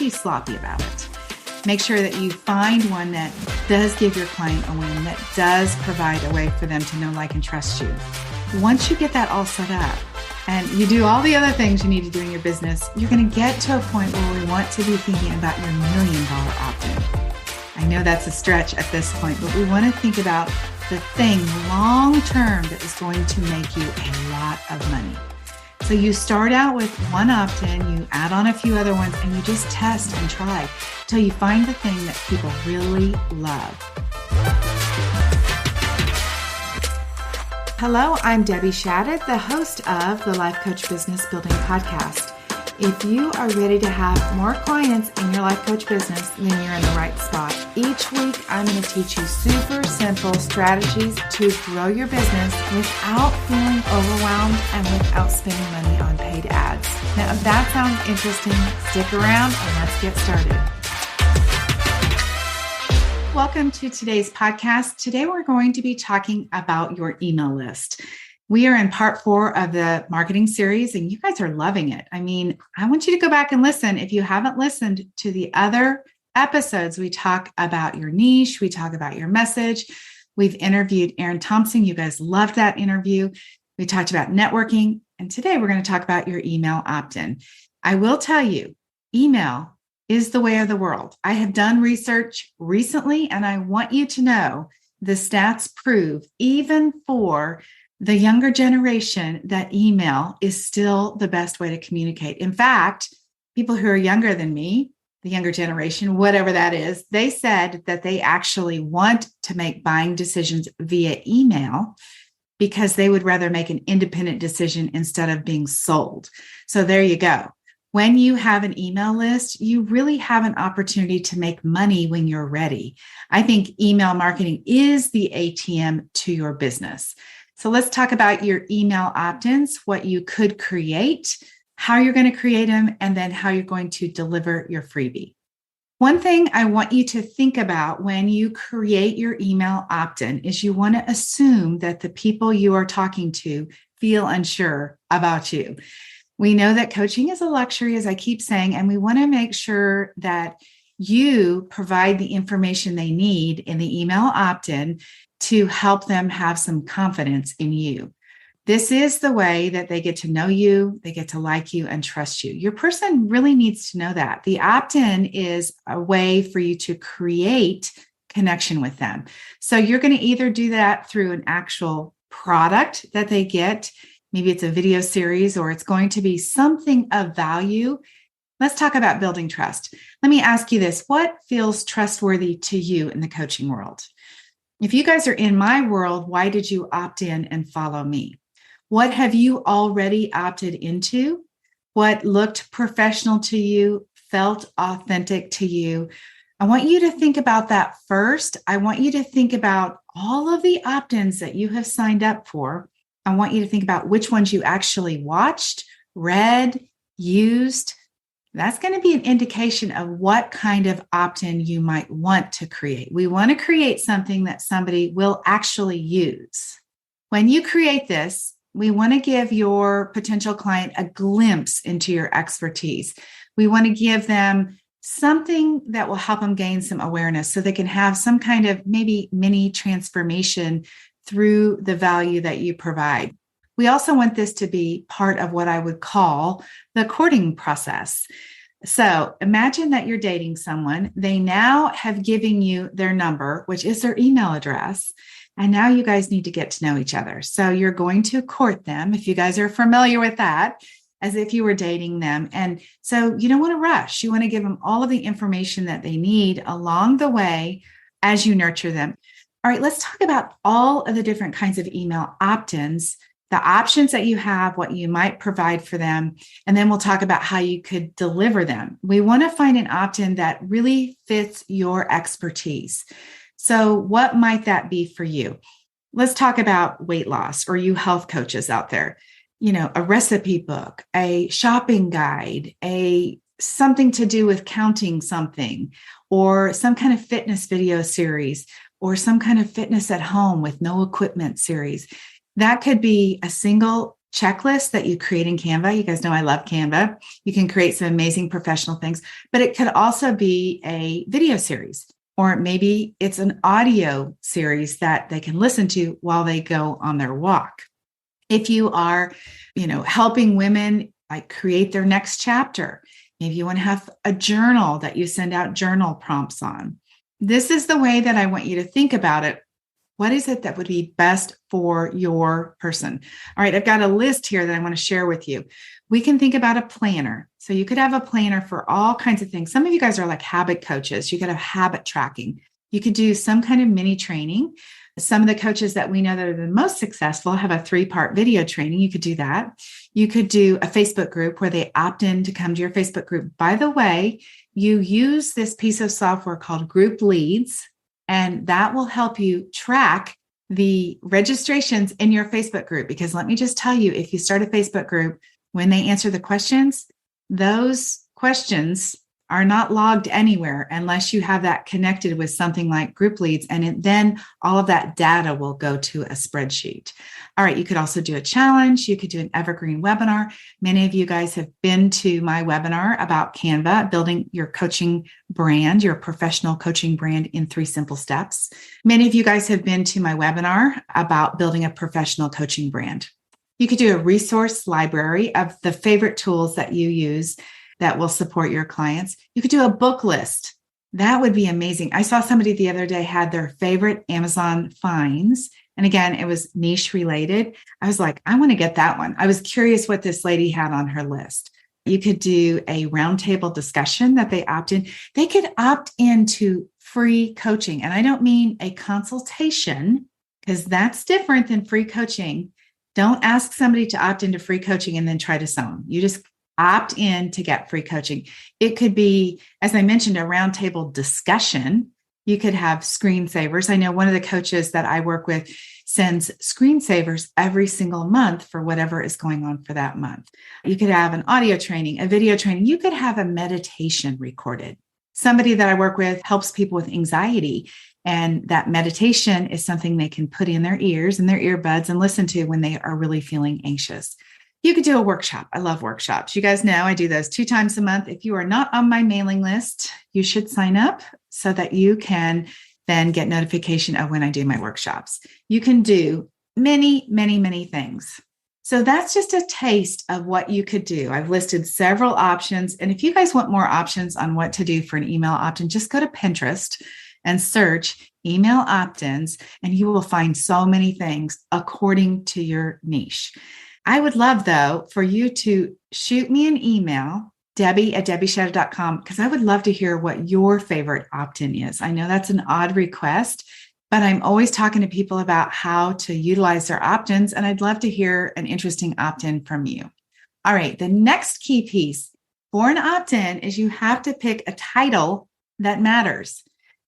be sloppy about it. Make sure that you find one that does give your client a win, that does provide a way for them to know, like, and trust you. Once you get that all set up and you do all the other things you need to do in your business, you're going to get to a point where we want to be thinking about your $1 million opt-in. I know that's a stretch at this point, but we want to think about the thing long-term that is going to make you a lot of money. So you start out with one opt-in, you add on a few other ones, and you just test and try until you find the thing that people really love. Hello, I'm Debbie Shadid, the host of the Life Coach Business Building Podcast. If you are ready to have more clients in your life coach business, then you're in the right spot. Each week, I'm going to teach you super simple strategies to grow your business without feeling overwhelmed and without spending money on paid ads. Now, if that sounds interesting, stick around and let's get started. Welcome to today's podcast. Today, we're going to be talking about your email list. We are in part 4 of the marketing series, and you guys are loving it. I mean, I want you to go back and listen. If you haven't listened to the other episodes, we talk about your niche, we talk about your message. We've interviewed Erin Thompson. You guys loved that interview. We talked about networking, and today we're going to talk about your email opt-in. I will tell you, email is the way of the world. I have done research recently, and I want you to know the stats prove, even for the younger generation, that email is still the best way to communicate. In fact, people who are younger than me, the younger generation, whatever that is, they said that they actually want to make buying decisions via email because they would rather make an independent decision instead of being sold. So there you go. When you have an email list, you really have an opportunity to make money when you're ready. I think email marketing is the ATM to your business. So let's talk about your email opt-ins, what you could create, how you're going to create them, and then how you're going to deliver your freebie. One thing I want you to think about when you create your email opt-in is you want to assume that the people you are talking to feel unsure about you. We know that coaching is a luxury, as I keep saying, and we want to make sure that you provide the information they need in the email opt-in to help them have some confidence in you. This is the way that they get to know you, they get to like you and trust you. Your person really needs to know that. The opt-in is a way for you to create connection with them. So you're going to either do that through an actual product that they get. Maybe it's a video series, or it's going to be something of value. Let's talk about building trust. Let me ask you this. What feels trustworthy to you in the coaching world? If you guys are in my world, why did you opt in and follow me? What have you already opted into? What looked professional to you, felt authentic to you? I want you to think about that first. I want you to think about all of the opt-ins that you have signed up for. I want you to think about which ones you actually watched, read, used. That's going to be an indication of what kind of opt-in you might want to create. We want to create something that somebody will actually use. When you create this, we want to give your potential client a glimpse into your expertise. We want to give them something that will help them gain some awareness so they can have some kind of maybe mini transformation through the value that you provide. We also want this to be part of what I would call the courting process. So imagine that you're dating someone. They now have given you their number, which is their email address. And now you guys need to get to know each other. So you're going to court them, if you guys are familiar with that, as if you were dating them. And so you don't want to rush. You want to give them all of the information that they need along the way as you nurture them. All right, let's talk about all of the different kinds of email opt-ins, the options that you have, what you might provide for them, and then we'll talk about how you could deliver them. We want to find an opt-in that really fits your expertise. So what might that be for you? Let's talk about weight loss, or you health coaches out there. You know, a recipe book, a shopping guide, something to do with counting something, or some kind of fitness video series, or some kind of fitness at home with no equipment series. That could be a single checklist that you create in Canva. You guys know I love Canva. You can create some amazing professional things, but it could also be a video series, or maybe it's an audio series that they can listen to while they go on their walk. If you are, helping women like create their next chapter, maybe you want to have a journal that you send out journal prompts on. This is the way that I want you to think about it. What is it that would be best for your person? All right, I've got a list here that I want to share with you. We can think about a planner. So you could have a planner for all kinds of things. Some of you guys are like habit coaches. You could have habit tracking. You could do some kind of mini training. Some of the coaches that we know that are the most successful have a 3-part video training. You could do that. You could do a Facebook group where they opt in to come to your Facebook group. By the way, you use this piece of software called Group Leads, and that will help you track the registrations in your Facebook group. Because let me just tell you, if you start a Facebook group, when they answer the questions, those questions are not logged anywhere unless you have that connected with something like Group Leads. And then all of that data will go to a spreadsheet. All right. You could also do a challenge. You could do an evergreen webinar. Many of you guys have been to my webinar about Canva, building your coaching brand, your professional coaching brand in 3 simple steps. Many of you guys have been to my webinar about building a professional coaching brand. You could do a resource library of the favorite tools that you use that will support your clients. You could do a book list. That would be amazing. I saw somebody the other day had their favorite Amazon finds. And again, it was niche related. I was like, I want to get that one. I was curious what this lady had on her list. You could do a roundtable discussion that they opt in. They could opt into free coaching. And I don't mean a consultation, because that's different than free coaching. Don't ask somebody to opt into free coaching and then try to sell them. You just opt in to get free coaching. It could be, as I mentioned, a roundtable discussion. You could have screensavers. I know one of the coaches that I work with sends screensavers every single month for whatever is going on for that month. You could have an audio training, a video training. You could have a meditation recorded. Somebody that I work with helps people with anxiety. And that meditation is something they can put in their ears and their earbuds and listen to when they are really feeling anxious. You could do a workshop. I love workshops. You guys know I do those 2 times a month. If you are not on my mailing list, you should sign up so that you can then get notification of when I do my workshops. You can do many, many, many things. So that's just a taste of what you could do. I've listed several options. And if you guys want more options on what to do for an email opt-in, just go to Pinterest and search email opt-ins, and you will find so many things according to your niche. I would love, though, for you to shoot me an email, Debbie@debbieshadid.com, because I would love to hear what your favorite opt-in is. I know that's an odd request, but I'm always talking to people about how to utilize their opt-ins, and I'd love to hear an interesting opt-in from you. All right, the next key piece for an opt-in is you have to pick a title that matters.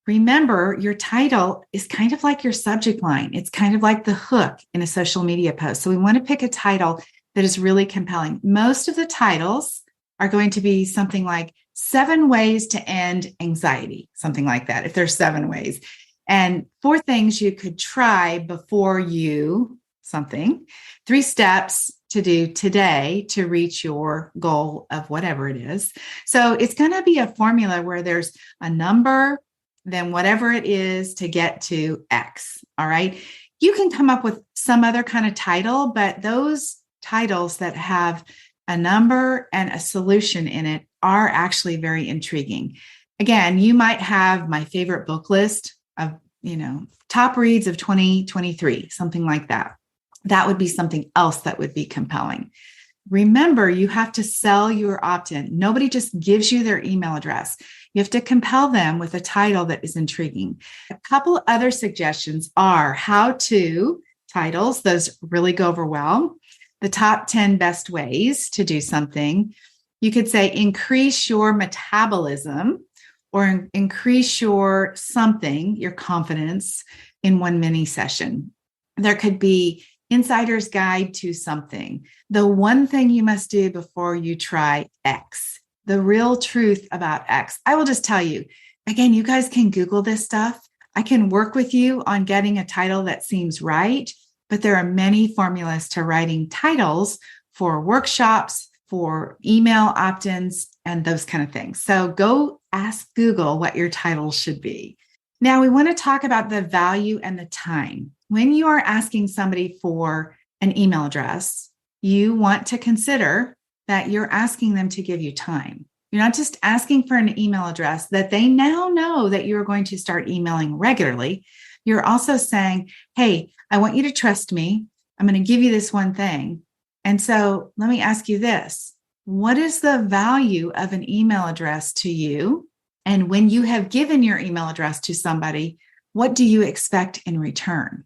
Remember, your title is kind of like your subject line. It's kind of like the hook in a social media post. So we want to pick a title that is really compelling. Most of the titles are going to be something like 7 ways to end anxiety, something like that, if there's 7 ways. And 4 things you could try before you something, 3 steps to do today to reach your goal of whatever it is. So it's going to be a formula where there's a number, then whatever it is to get to X. All right. You can come up with some other kind of title, but those titles that have a number and a solution in it are actually very intriguing. Again, you might have my favorite book list of, top reads of 2023, something like that. That would be something else that would be compelling. Remember, you have to sell your opt-in. Nobody just gives you their email address. You have to compel them with a title that is intriguing. A couple other suggestions are how-to titles. Those really go over well. The top 10 best ways to do something. You could say increase your metabolism or increase your something, your confidence in 1 mini session. There could be Insider's Guide to something. The one thing you must do before you try X. The real truth about X. I will just tell you, again, you guys can Google this stuff. I can work with you on getting a title that seems right. but there are many formulas to writing titles for workshops, for email opt-ins, and those kind of things. So go ask Google what your title should be. Now, we want to talk about the value and the time. When you are asking somebody for an email address, you want to consider that you're asking them to give you time. You're not just asking for an email address that they now know that you're going to start emailing regularly. You're also saying, hey, I want you to trust me. I'm going to give you this one thing. And so let me ask you this. What is the value of an email address to you? And when you have given your email address to somebody, what do you expect in return?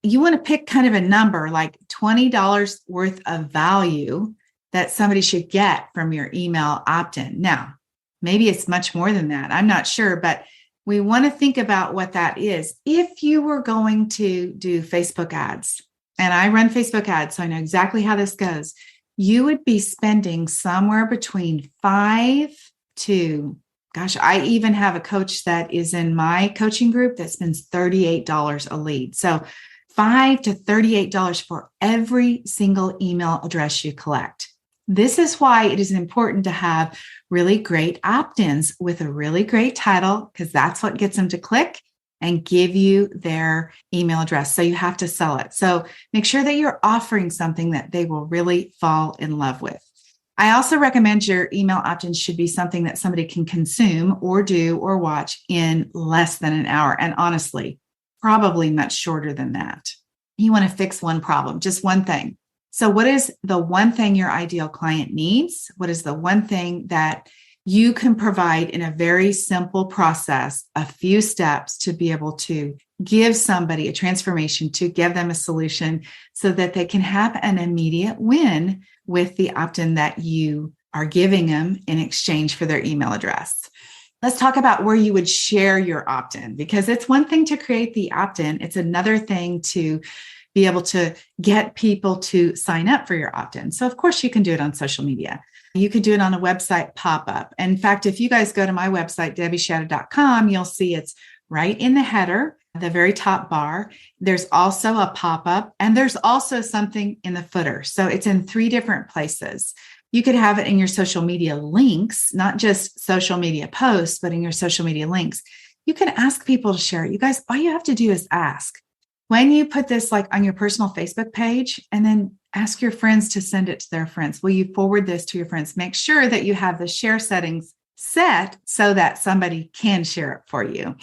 You want to pick kind of a number like $20 worth of value that somebody should get from your email opt-in. Now, maybe it's much more than that. I'm not sure, but we want to think about what that is. If you were going to do Facebook ads, and I run Facebook ads, so I know exactly how this goes, you would be spending somewhere between $5 to, I even have a coach that is in my coaching group that spends $38 a lead. So $5 to $38 for every single email address you collect. This is why it is important to have really great opt-ins with a really great title, because that's what gets them to click and give you their email address. So you have to sell it. So make sure that you're offering something that they will really fall in love with. I also recommend your email opt-ins should be something that somebody can consume or do or watch in less than an hour. And honestly, probably much shorter than that. You want to fix one problem, just one thing. So what is the one thing your ideal client needs? What is the one thing that you can provide in a very simple process, a few steps to be able to give somebody a transformation, to give them a solution so that they can have an immediate win with the opt-in that you are giving them in exchange for their email address. Let's talk about where you would share your opt-in, because it's one thing to create the opt-in. It's another thing to be able to get people to sign up for your opt-in. So of course you can do it on social media. You could do it on a website pop-up. In fact, if you guys go to my website, debbieshadid.com, you'll see it's right in the header, the very top bar. There's also a pop-up, and there's also something in the footer. So it's in 3 different places. You could have it in your social media links, not just social media posts, but in your social media links. You can ask people to share it. You guys, all you have to do is ask. When you put this like on your personal Facebook page, and then ask your friends to send it to their friends. Will you forward this to your friends? Make sure that you have the share settings set so that somebody can share it for you.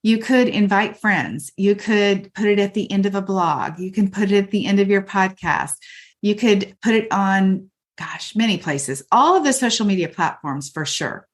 You could invite friends. You could put it at the end of a blog. You can put it at the end of your podcast. You could put it on, many places, all of the social media platforms for sure.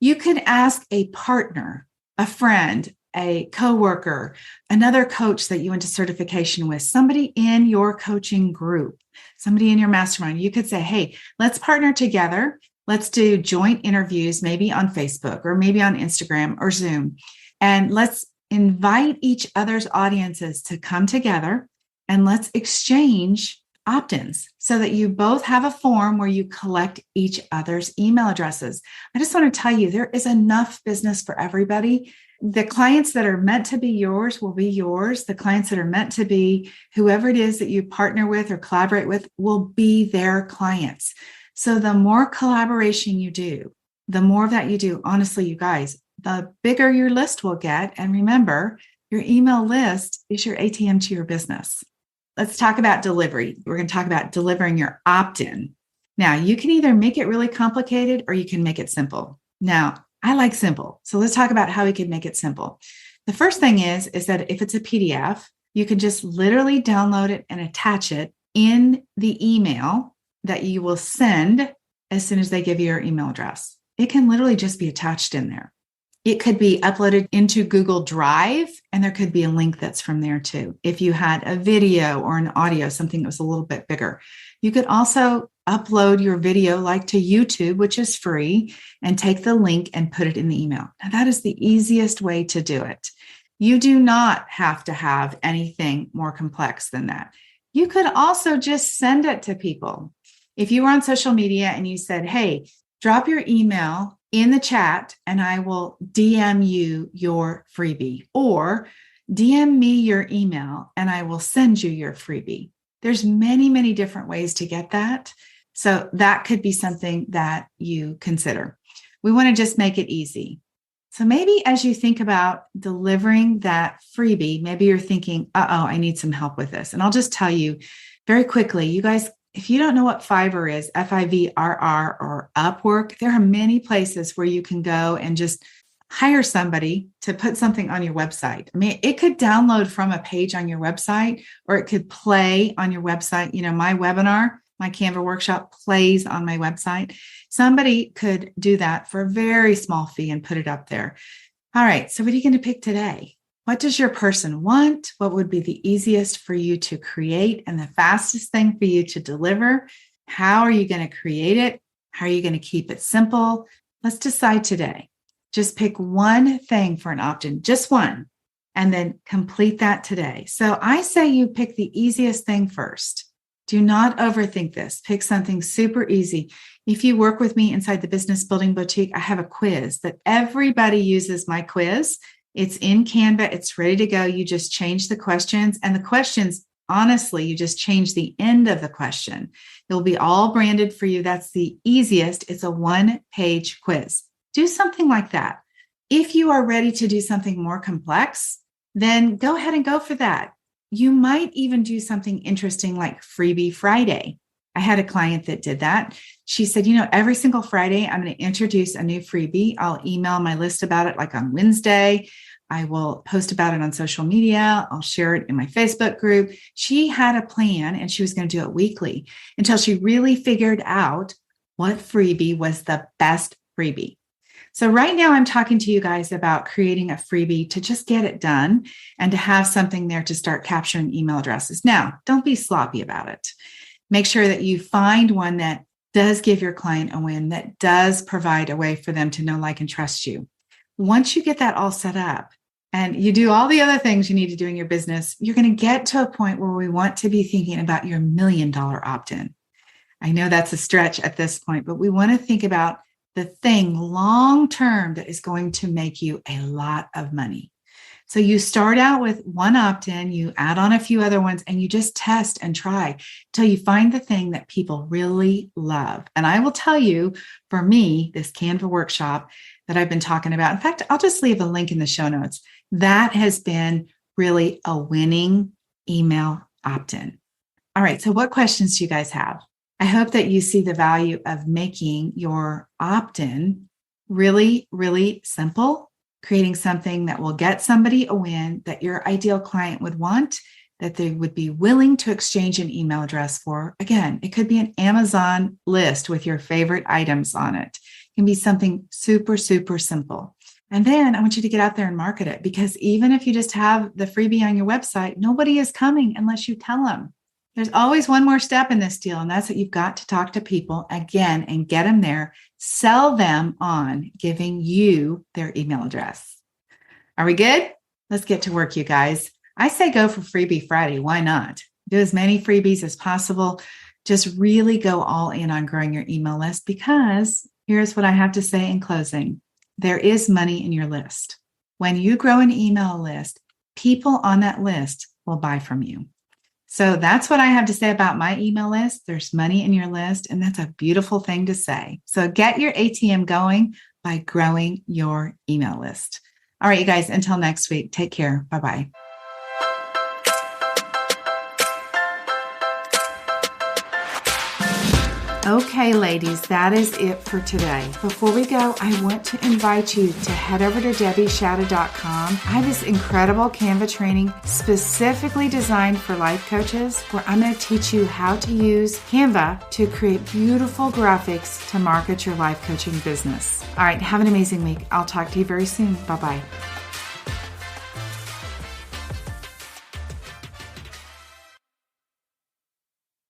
You could ask a partner, a friend, a coworker, another coach that you went to certification with, somebody in your coaching group, somebody in your mastermind. You could say, hey, let's partner together. Let's do joint interviews, maybe on Facebook or maybe on Instagram or Zoom. And let's invite each other's audiences to come together and let's exchange opt-ins so that you both have a form where you collect each other's email addresses. I just want to tell you, there is enough business for everybody. The clients that are meant to be yours will be yours. The clients that are meant to be whoever it is that you partner with or collaborate with will be their clients. So the more collaboration you do, the more of that you do, honestly, you guys, the bigger your list will get. And remember, your email list is your ATM to your business. Let's talk about delivery. We're going to talk about delivering your opt-in. Now, you can either make it really complicated or you can make it simple. Now, I like simple. So let's talk about how we can make it simple. The first thing is that if it's a PDF, you can just literally download it and attach it in the email that you will send as soon as they give you your email address. It can literally just be attached in there. It could be uploaded into Google Drive, and there could be a link that's from there too. If you had a video or an audio, something that was a little bit bigger. You could also upload your video like to YouTube, which is free, and take the link and put it in the email. Now, that is the easiest way to do it. You do not have to have anything more complex than that. You could also just send it to people. If you were on social media and you said, hey, drop your email in the chat and I will DM you your freebie. Or DM me your email and I will send you your freebie. There's many, many different ways to get that. So that could be something that you consider. We want to just make it easy. So maybe as you think about delivering that freebie, maybe you're thinking, I need some help with this. And I'll just tell you very quickly, you guys, if you don't know what Fiverr is, Fiverr or Upwork, there are many places where you can go and just hire somebody to put something on your website. I mean, it could download from a page on your website, or it could play on your website. My webinar, my Canva workshop plays on my website. Somebody could do that for a very small fee and put it up there. All right. So what are you going to pick today? What does your person want? What would be the easiest for you to create and the fastest thing for you to deliver? How are you going to create it? How are you going to keep it simple? Let's decide today. Just pick one thing for an opt-in, just one, and then complete that today. So I say you pick the easiest thing first. Do not overthink this. Pick something super easy. If you work with me inside the Business Building Boutique, I have a quiz that everybody uses my quiz. It's in Canva. It's ready to go. You just change the questions, and the questions, honestly, you just change the end of the question. It'll be all branded for you. That's the easiest. It's a one-page quiz. Do something like that. If you are ready to do something more complex, then go ahead and go for that. You might even do something interesting like Freebie Friday. I had a client that did that. She said, every single Friday, I'm going to introduce a new freebie. I'll email my list about it like on Wednesday. I will post about it on social media. I'll share it in my Facebook group. She had a plan and she was going to do it weekly until she really figured out what freebie was the best freebie. So right now I'm talking to you guys about creating a freebie to just get it done and to have something there to start capturing email addresses. Now, don't be sloppy about it. Make sure that you find one that does give your client a win, that does provide a way for them to know, like, and trust you. Once you get that all set up and you do all the other things you need to do in your business, you're going to get to a point where we want to be thinking about your $1 million opt-in. I know that's a stretch at this point, but we want to think about the thing long-term that is going to make you a lot of money. So you start out with one opt-in, you add on a few other ones, and you just test and try until you find the thing that people really love. And I will tell you, for me, this Canva workshop that I've been talking about, in fact, I'll just leave a link in the show notes. That has been really a winning email opt-in. All right, so what questions do you guys have? I hope that you see the value of making your opt-in really, really simple, creating something that will get somebody a win that your ideal client would want, that they would be willing to exchange an email address for. Again, it could be an Amazon list with your favorite items on it. It can be something super, super simple. And then I want you to get out there and market it, because even if you just have the freebie on your website, nobody is coming unless you tell them. There's always one more step in this deal, and that's that you've got to talk to people again and get them there, sell them on giving you their email address. Are we good? Let's get to work, you guys. I say go for Freebie Friday. Why not? Do as many freebies as possible. Just really go all in on growing your email list, because here's what I have to say in closing. There is money in your list. When you grow an email list, people on that list will buy from you. So that's what I have to say about my email list. There's money in your list, and that's a beautiful thing to say. So get your ATM going by growing your email list. All right, you guys, until next week, take care. Bye-bye. Okay, ladies, that is it for today. Before we go, I want to invite you to head over to DebbieShadid.com. I have this incredible Canva training specifically designed for life coaches, where I'm going to teach you how to use Canva to create beautiful graphics to market your life coaching business. All right, have an amazing week. I'll talk to you very soon. Bye-bye.